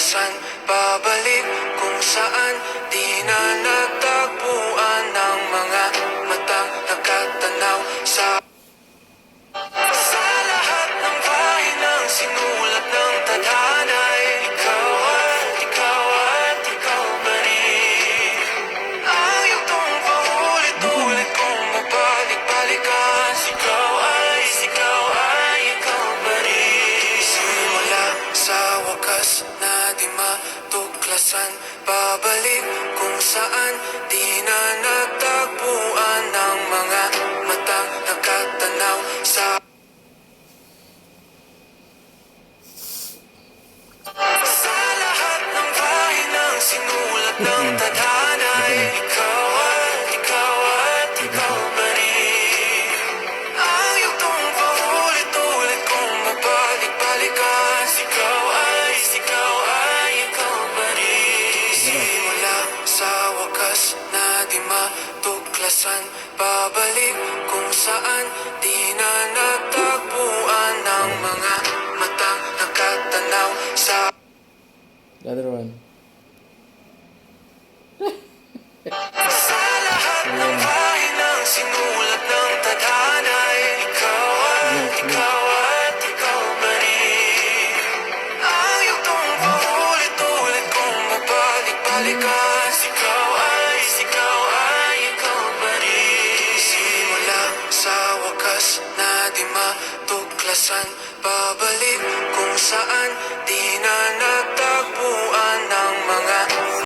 tuklasan, babalik kung saan di na natagpuan ng mga matang nakatanaw sa lahat ng pahinang sinulat ng tadhana ay ikaw at ikaw pa rin. Ang yugtong paulit-ulit kong mabalik-balikan, ikaw ay ikaw pa rin. Simula sa wakas na di matuklasan, babalik kung saan di na natagpuan ng mga matang nakatanaw sa lahat ng pahinang sinulat ng tadhana ay ikaw at ikaw pa rin. Ang yugtong paulit-ulit kong mabalik-balikan, ikaw ay ikaw pa rin. Simula sa wakas na di matuklasan, babalik kung saan di na natagpuan ng mga matang nakatanaw sa The other one. sa lahat ng pahinang sinulat ng tadhana ay ikaw at ikaw pa rin. Ang yugtong paulit-ulit kong mabalik-balikan, ikaw ay ikaw pa rin. Simula sa wakas na di matuklasan, babalik kung saan di na